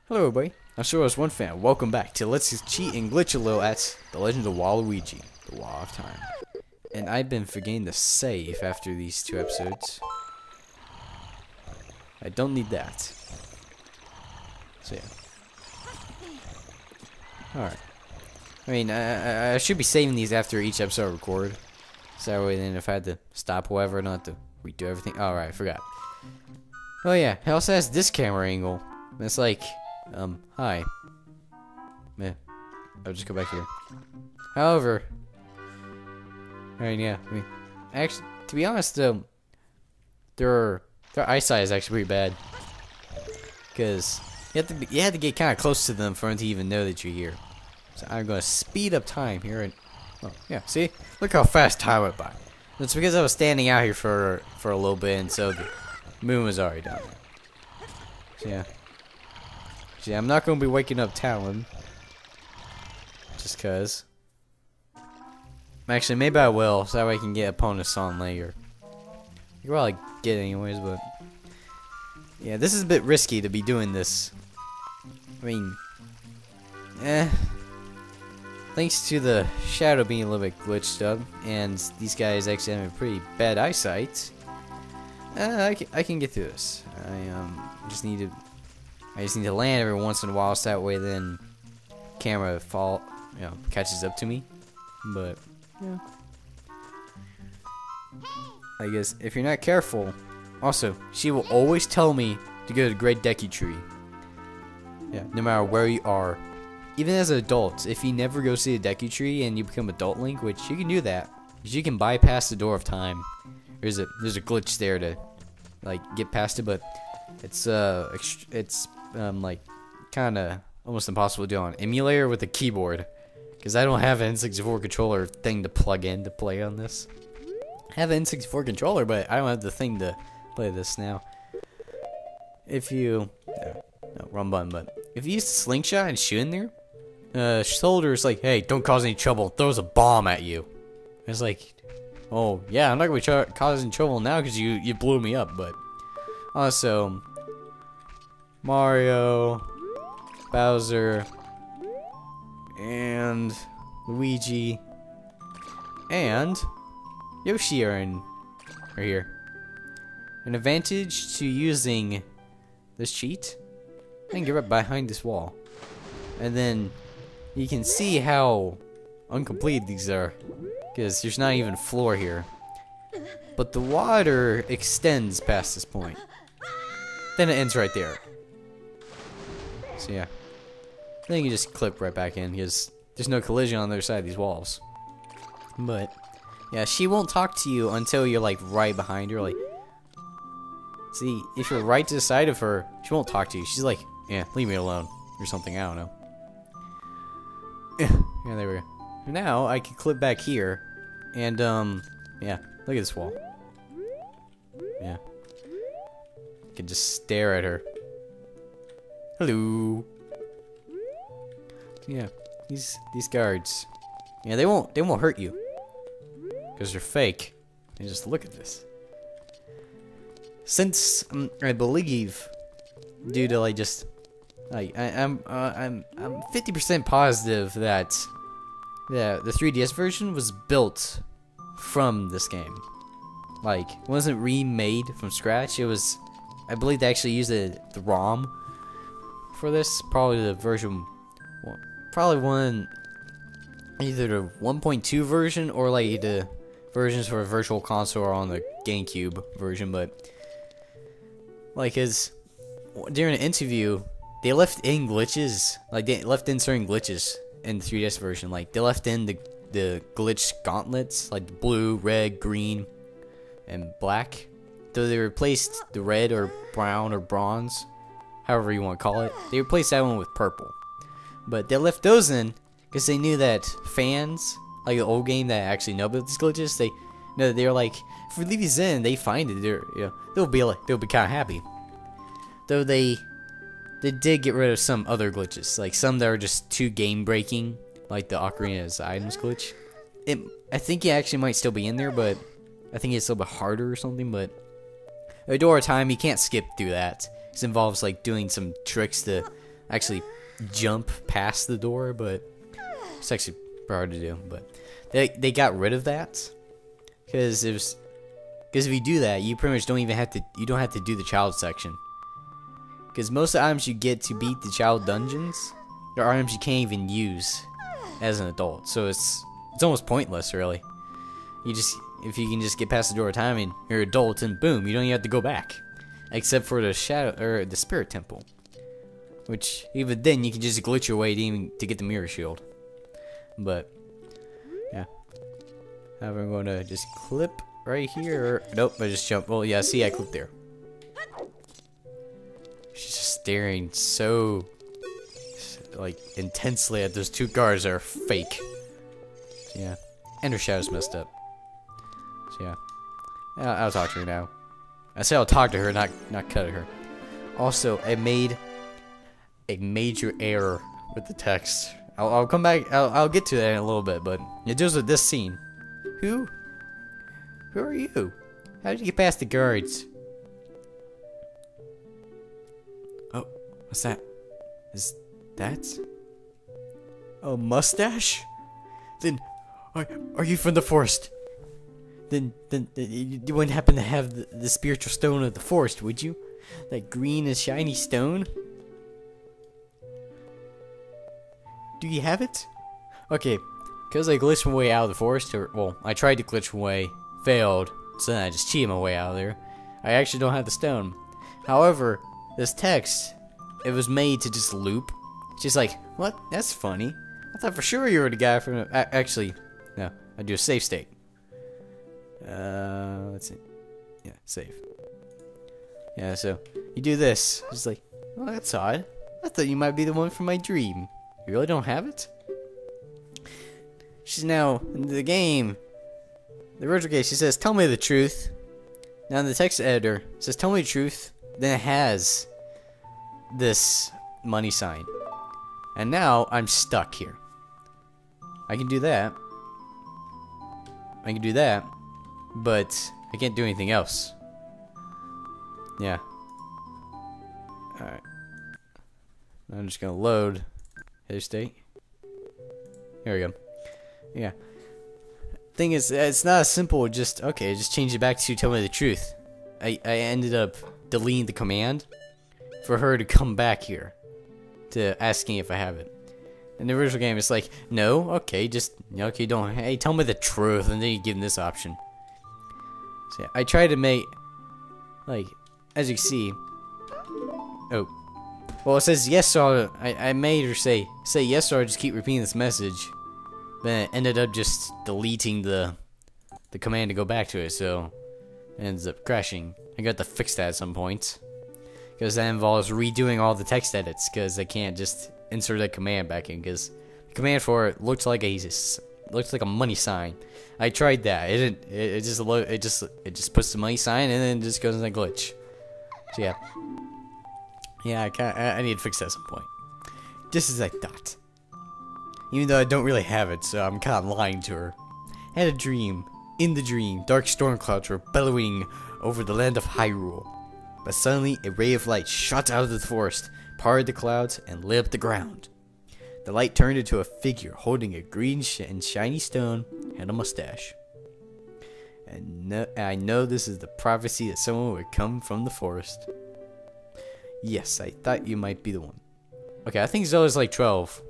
Hello everybody, I'm Soros One Fan. Welcome back to Let's Cheat and Glitch a little at The Legend of Waluigi, the Wall of Time. And I've been forgetting to save after these two episodes. I don't need that. So yeah. Alright. I mean, I should be saving these after each episode I record. So that way then if I had to stop whoever, I don't have to redo everything. Alright, I forgot. Oh yeah, it also has this camera angle. It's like, hi. Meh. I'll just go back here. However, yeah, I mean, actually, to be honest, their eyesight is actually pretty bad. Because you have to get kind of close to them for them to even know that you're here. So I'm going to speed up time here and, oh, yeah, see? Look how fast time went by. That's because I was standing out here for a little bit, and so the moon was already down there. So yeah. See, I'm not going to be waking up Talon. Just cause. Actually, maybe I will, so that way I can get opponents on later. You probably get it anyways, but yeah, this is a bit risky to be doing this. I mean, thanks to the shadow being a little bit glitched up, and these guys actually having pretty bad eyesight, I can get through this. I just need to land every once in a while, so that way then camera catches up to me. But yeah, I guess if you're not careful, also she will always tell me to go to the Great Deku Tree. Yeah, no matter where you are, even as an adult, if you never go see the Deku Tree and you become Adult Link, which you can do that, because you can bypass the door of time. There's a glitch there to like get past it, but it's like kind of almost impossible to do on an emulator with a keyboard, because I don't have an N64 controller thing to plug in to play on this. I have an N64 controller, but I don't have the thing to play this now. If you no, wrong button, but if you use the slingshot and shoot in there, Shoulder's like, hey, don't cause any trouble, throws a bomb at you. It's like, oh yeah, I'm not gonna be causing trouble now because you blew me up. But also Mario, Bowser, and Luigi, and Yoshi are here. An advantage to using this cheat, I can get right behind this wall, and then you can see how uncompleted these are, because there's not even floor here. But the water extends past this point. Then it ends right there. So yeah. Then you can just clip right back in, because there's no collision on the other side of these walls. But yeah, she won't talk to you until you're like right behind her. Like, see, if you're right to the side of her, she won't talk to you. She's like, yeah, leave me alone, or something, I don't know. Yeah, there we go. Now I can clip back here, and yeah, look at this wall. Yeah, I can just stare at her. Hello. Yeah, these guards, yeah, they won't hurt you, because they're fake. And just look at this. Since I believe, due to like just like I'm 50% positive that the 3DS version was built from this game. Like, it wasn't remade from scratch. It was, I believe they actually used the ROM for this. Probably the version, probably either the 1.2 version or like the versions for Virtual Console or on the GameCube version. But like, during an interview, they left in glitches. Like, they left in certain glitches in the 3DS version. Like, they left in the glitch gauntlets, like the blue, red, green, and black. Though they replaced the red or brown or bronze, however you want to call it, they replaced that one with purple. But they left those in because they knew that fans, like the old game that actually know about these glitches, they know that they're like, if we leave these in, they find it, they'll be kind of happy. Though they did get rid of some other glitches, like some that are just too game breaking, like the Ocarina's Items glitch. I think it actually might still be in there, but I think it's a little bit harder or something. But a door of time, you can't skip through that. It involves like doing some tricks to actually jump past the door, but it's actually hard to do. But they got rid of that because if you do that, you pretty much don't have to do the child section. Because most of the items you get to beat the child dungeons are items you can't even use as an adult, so it's almost pointless, really. If you can just get past the door of time and you're an adult, and boom, you don't even have to go back, except for the the spirit temple, which even then you can just glitch your way to get the mirror shield. But yeah, now I'm going to just clip right here. Nope, I just jumped. Well, yeah, see, I clipped there. She's just staring so like intensely at those two guards that are fake. So, yeah, and her shadow's messed up. So yeah, I'll talk to her now. I say I'll talk to her, not cut at her. Also, I made a major error with the text. I'll come back. I'll get to that in a little bit, but it deals with this scene. Who are you? How did you get past the guards? Oh, what's that? Is that a mustache? Then, are you from the forest? Then you wouldn't happen to have the spiritual stone of the forest, would you? That green and shiny stone? Do you have it? Okay, because I glitched my way out of the forest, well, I tried to glitch my way, failed, so then I just cheated my way out of there. I actually don't have the stone. However, this text, it was made to just loop. She's like, what? That's funny. I thought for sure you were the guy from... actually, no, I do a save state. Let's see. Yeah, save. Yeah, so you do this. It's like, oh, that's odd. I thought you might be the one from my dream. You really don't have it? She's now in the game. The original game, she says, tell me the truth. Now in the text editor, it says, tell me the truth. Then it has this money sign. And now I'm stuck here. I can do that. I can do that. But I can't do anything else. Yeah. Alright. I'm just gonna load his state. Here we go. Yeah. Thing is, it's not as simple. Just okay. Just change it back to tell me the truth. I ended up deleting the command for her to come back here to asking if I have it. In the original game, it's like, no, okay, just okay. Don't. Hey, tell me the truth, and then you give them this option. So yeah, I try to make, like, as you can see. Oh. Well, it says yes, so I made her say yes, or I just keep repeating this message. Then it ended up just deleting the command to go back to it, so it ends up crashing. I got to fix that at some point, because that involves redoing all the text edits, because I can't just insert that command back in, because the command for it looks like a money sign. I tried that. It didn't. It just puts the money sign and then it just goes in a glitch. So yeah. Yeah, I need to fix that at some point. Just as I thought. Even though I don't really have it, so I'm kind of lying to her. I had a dream. In the dream, dark storm clouds were bellowing over the land of Hyrule. But suddenly, a ray of light shot out of the forest, parted the clouds, and lit up the ground. The light turned into a figure holding a green and shiny stone and a mustache. And I know this is the prophecy that someone would come from the forest. Yes, I thought you might be the one. Okay, I think Zelda's like 12.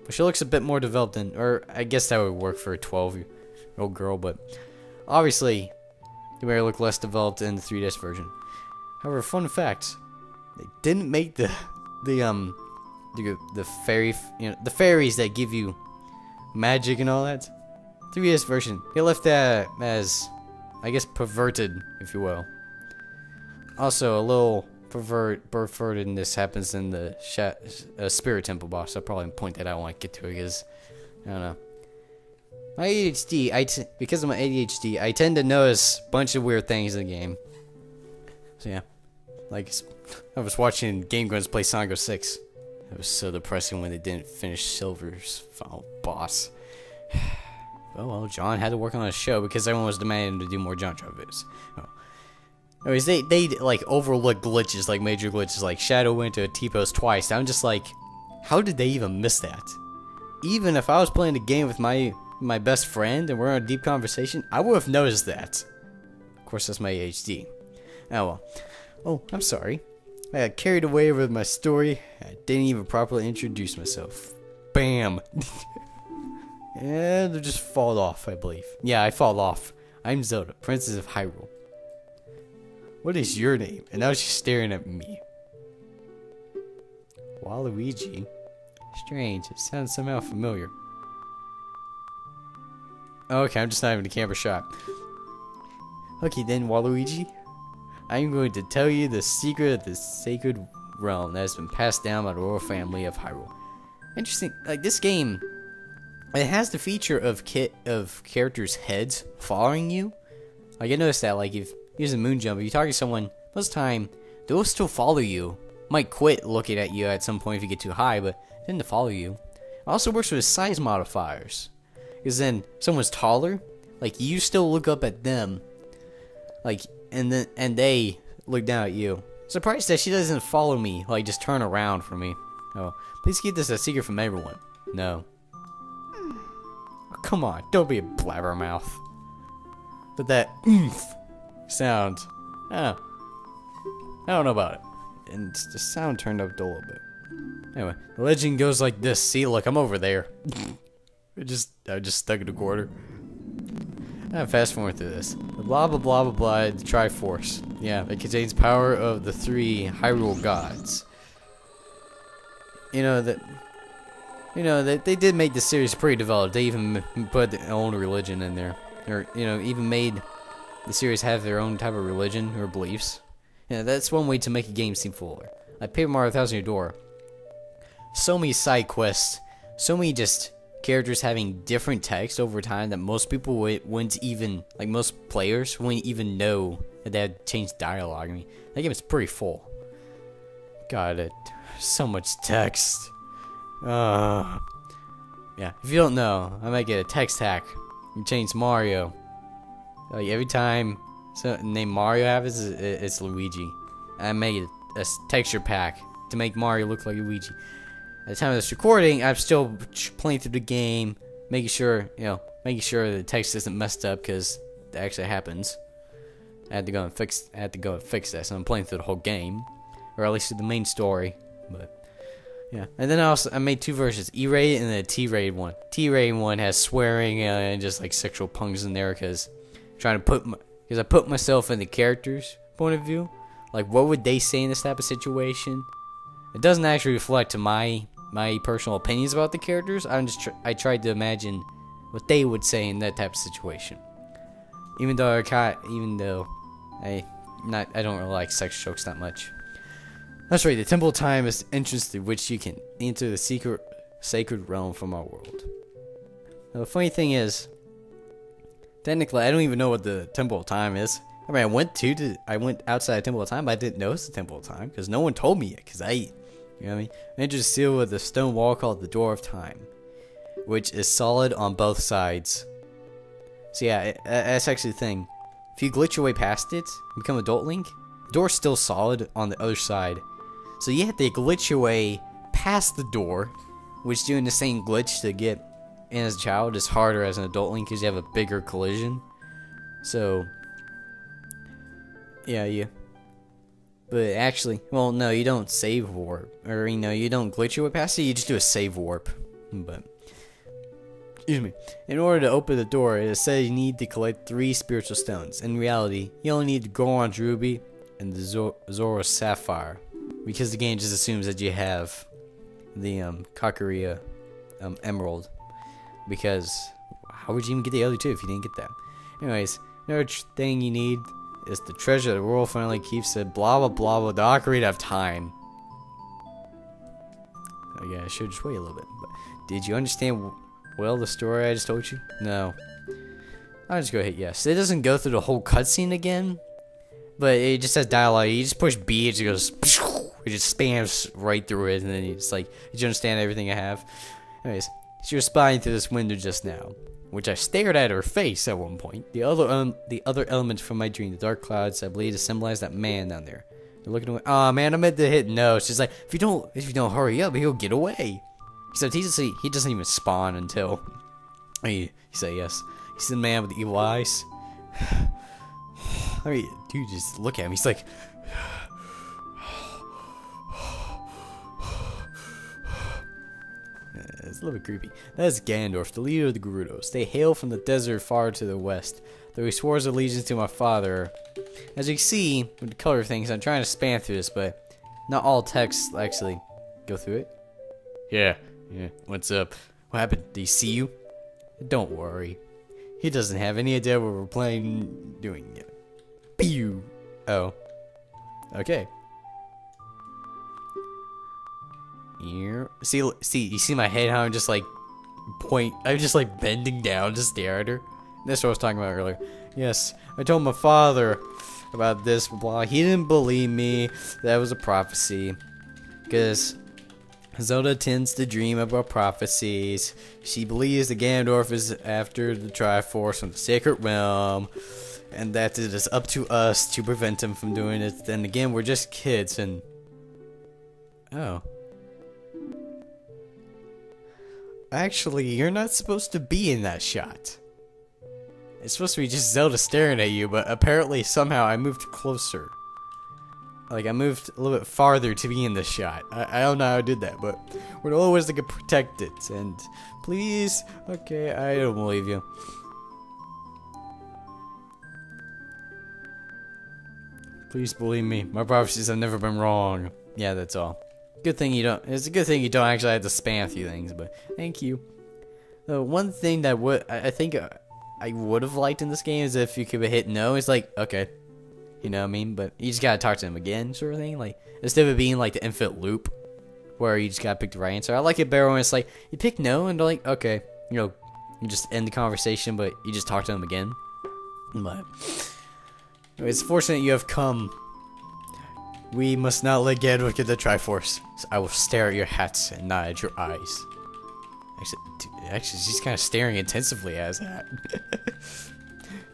But she looks a bit more developed than... Or, I guess that would work for a 12-year-old girl, but... Obviously, you may look less developed in the 3DS version. However, fun fact. They didn't make the fairy... the fairies that give you magic and all that. 3DS version. They left that as... I guess perverted, if you will. Also, a little... pervertedness happens in the spirit temple boss. I'll probably point that out when I get to it, because I don't know. My ADHD, because of my ADHD, I tend to notice a bunch of weird things in the game. So yeah, like I was watching Game Grumps play Sonic 06. It was so depressing when they didn't finish Silver's final boss. Oh well, John had to work on a show because everyone was demanding him to do more John videos. Oh. Anyways, they like overlook glitches, like major glitches, like Shadow went to a T-pose twice. I'm just like, How did they even miss that? Even if I was playing a game with my best friend and we're in a deep conversation, I would have noticed that. Of course, that's my ADHD. Oh well. Oh, I'm sorry. I got carried away with my story. I didn't even properly introduce myself. Bam! And I just fall off, I believe. Yeah, I fall off. I'm Zelda, Princess of Hyrule. What is your name? And now she's staring at me. Waluigi? Strange, it sounds somehow familiar. Okay, I'm just not even a camera shot. Okay then, Waluigi. I'm going to tell you the secret of the sacred realm that has been passed down by the royal family of Hyrule. Interesting, like this game, it has the feature of characters' heads following you. Like I noticed that, like if you use a moon jump, if you target someone, most of the time they'll still follow you. Might quit looking at you at some point if you get too high, but they tend to follow you. It also works with size modifiers, because then if someone's taller, like you still look up at them, like and they look down at you. Surprised that she doesn't follow me, like just turn around for me. Oh, please keep this a secret from everyone. No. Oh, come on, don't be a blabbermouth. But that oomph sound, I don't know about it. And the sound turned up a little bit. Anyway, the legend goes like this. See, look, I'm over there. I just stuck in a quarter. Fast forward through this. The blah blah blah blah blah. The Triforce. Yeah, it contains power of the 3 Hyrule gods. You know that they did make the series pretty developed. They even put their own religion in there, or even made the series have their own type of religion or beliefs. Yeah, that's one way to make a game seem fuller. Like Paper Mario Thousand Year Door. So many side quests, so many just characters having different text over time that most people wouldn't even, like most players wouldn't even know that they had changed dialogue. I mean, that game is pretty full. God, so much text. Yeah, if you don't know, I might get a text hack. You change Mario. Like every time name Mario happens, it's Luigi. I made a texture pack to make Mario look like Luigi. At the time of this recording, I'm still playing through the game, making sure the text isn't messed up, because that actually happens. I had to go and fix that, so I'm playing through the whole game, or at least through the main story. But yeah, and then I made 2 versions, E-rated and then a T-rated one. T-rated one has swearing and just like sexual puns in there, because I put myself in the character's point of view. Like, what would they say in this type of situation? It doesn't actually reflect to my personal opinions about the characters. I tried to imagine what they would say in that type of situation. Even though I don't really like sex jokes that much. That's right. The Temple of Time is the entrance through which you can enter the sacred realm from our world. Now, the funny thing is, technically, I don't even know what the Temple of Time is. I mean, I went outside the Temple of Time, but I didn't know it's the Temple of Time because no one told me yet. Because you know what I mean? I entered a seal with a stone wall called the Door of Time, which is solid on both sides. So yeah, that's actually the thing. If you glitch your way past it, and become Adult Link, the door's still solid on the other side. So you have to glitch your way past the door, which doing the same glitch to get in as a child is harder as an Adult Link because you have a bigger collision. So yeah. But actually, well, no, you don't save warp, or you don't glitch your way past it. You just do a save warp. But excuse me. In order to open the door, it says you need to collect 3 spiritual stones. In reality, you only need the Goron's Ruby and the Zora's Sapphire, because the game just assumes that you have the Kakariko Emerald. Because how would you even get the other 2 if you didn't get that? Anyways, another thing you need is the treasure the world finally keeps it. Blah blah blah blah. The Ocarina of Time. Oh yeah, I should just wait a little bit. But did you understand well the story I just told you? No. I'll just go hit yes. It doesn't go through the whole cutscene again, but it just has dialogue. You just push B, it just goes. It just spams right through it, and then it's like, did you understand everything I have? Anyways, she was spying through this window just now, which I stared at her face at one point. The other element from my dream, the dark clouds, I believe to symbolize that man down there. You're looking away. Oh man, I meant to hit no. She's like, if you don't hurry up, he'll get away. Except he doesn't even spawn until you say yes. He's the man with the evil eyes. I mean, dude, just look at him. He's like, it's a little bit creepy. That is Ganondorf, the leader of the Gerudos. They hail from the desert far to the west, though he swore his allegiance to my father. As you can see, with the color things, I'm trying to span through this, but not all texts actually go through it. Yeah, what's up? What happened? Did he see you? Don't worry. He doesn't have any idea what we're doing yet. Pew! Oh. Okay. Here. See, you see my head, how I'm just like I'm just like bending down to stare at her? That's what I was talking about earlier. Yes, I told my father about this, blah. He didn't believe me. That was a prophecy. Because Zelda tends to dream about prophecies. She believes that Ganondorf is after the Triforce from the Sacred Realm, and that it is up to us to prevent him from doing it. Then again, we're just kids, and oh. Actually, you're not supposed to be in that shot. It's supposed to be just Zelda staring at you, but apparently somehow I moved closer. Like, I moved a little bit farther to be in the shot. I don't know how I did that, but we're always to get protected. And please, okay, I don't believe you. Please believe me. My prophecies have never been wrong. Yeah, that's all. Good thing you don't. It's a good thing you don't actually have to spam a few things, but thank you. The one thing that I think I would have liked in this game is if you could hit no. It's like, okay, you know what I mean? But you just gotta talk to him again, sort of thing. Like, instead of it being like the infinite loop, where you just gotta pick the right answer. I like it better when it's like, you pick no, and they're like, okay, you just end the conversation, but you just talk to them again. But it's fortunate you have come. We must not let Ganondorf get the Triforce. So I will stare at your hats and not at your eyes. Actually, she's kind of staring intensively at his hat.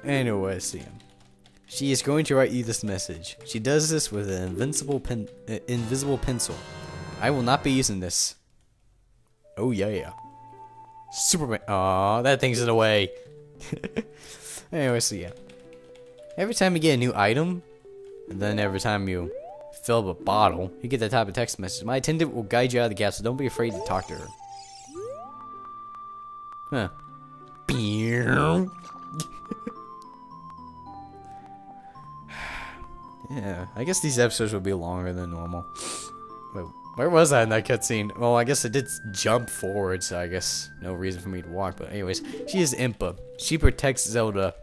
Anyway, see him. She is going to write you this message. She does this with an invisible pencil. I will not be using this. Oh yeah. Superman. Aw, that thing's in the way. Anyway, so yeah. Every time you get a new item, and then every time you fill up a bottle, you get that type of text message. My attendant will guide you out of the gap, so don't be afraid to talk to her. Huh. Yeah, I guess these episodes will be longer than normal. Wait, where was I in that cutscene? Well, I guess I did jump forward, so I guess no reason for me to walk. But anyways, she is Impa. She protects Zelda,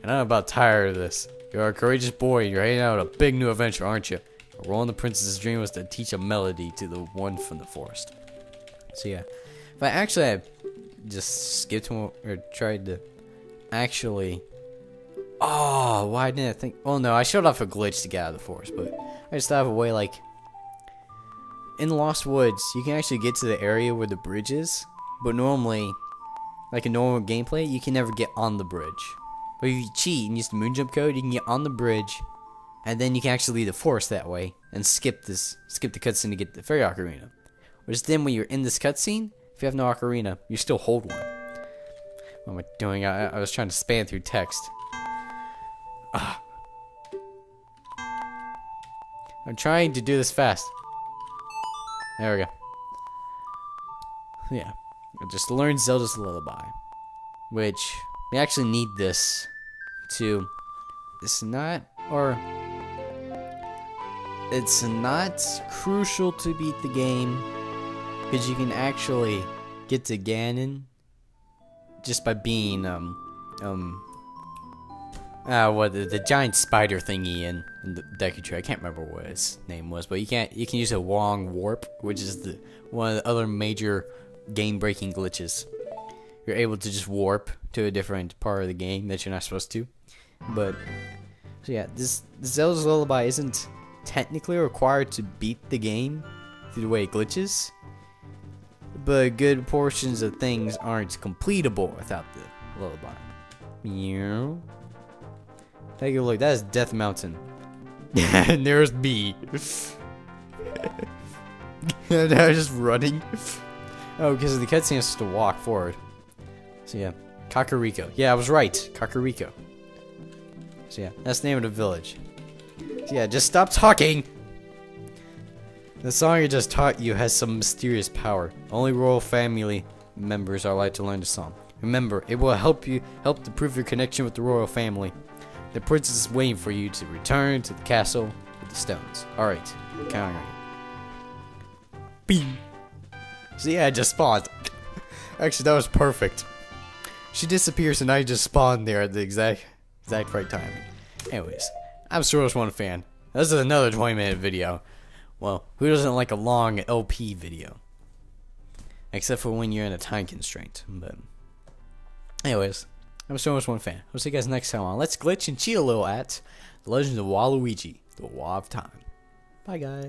and I'm about tired of this. You're a courageous boy. You're heading out on a big new adventure, aren't you? A role in the princess's dream was to teach a melody to the one from the forest. So yeah, if I actually had just skipped one or tried to actually. Oh, why didn't I think? Well, no, I showed off a glitch to get out of the forest, but I just thought of a way, like in Lost Woods, you can actually get to the area where the bridge is, but normally, like in normal gameplay, you can never get on the bridge. But if you cheat and use the moon jump code, you can get on the bridge, and then you can actually leave the forest that way and skip the cutscene to get the fairy ocarina. Which then, when you're in this cutscene, if you have no ocarina, you still hold one. What am I doing? I was trying to span through text. I'm trying to do this fast. There we go. Yeah. I just learned Zelda's Lullaby. Which, we actually need this to... It's not crucial to beat the game. Because you can actually get to Ganon just by being, the giant spider thingy in the Deku Tree. I can't remember what his name was, but you can use a Wong Warp, which is one of the other major game-breaking glitches. You're able to just warp to a different part of the game that you're not supposed to. But so yeah, this Zelda's Lullaby isn't technically required to beat the game through the way it glitches, but good portions of things aren't completable without the lullaby. Meow. Take a look. That is Death Mountain. And there's B. And I was just running. Oh, because the cutscene has to walk forward. So yeah, Kakariko. Yeah, I was right. Kakariko. So yeah, that's the name of the village. So yeah, just stop talking. The song I just taught you has some mysterious power. Only royal family members are allowed to learn the song. Remember, it will help to prove your connection with the royal family. The princess is waiting for you to return to the castle with the stones. Alright, counting on you. Bing. So yeah, I just spawned. Actually, that was perfect. She disappears and I just spawned there at the exact right time. Anyways, I'm Star Wars 1 fan. This is another 20-minute video. Well, who doesn't like a long LP video? Except for when you're in a time constraint. But anyways, I'm Star Wars 1 fan. I'll see you guys next time on Let's Glitch and Cheat a little at The Legend of Waluigi, the WAAA of Time. Bye guys.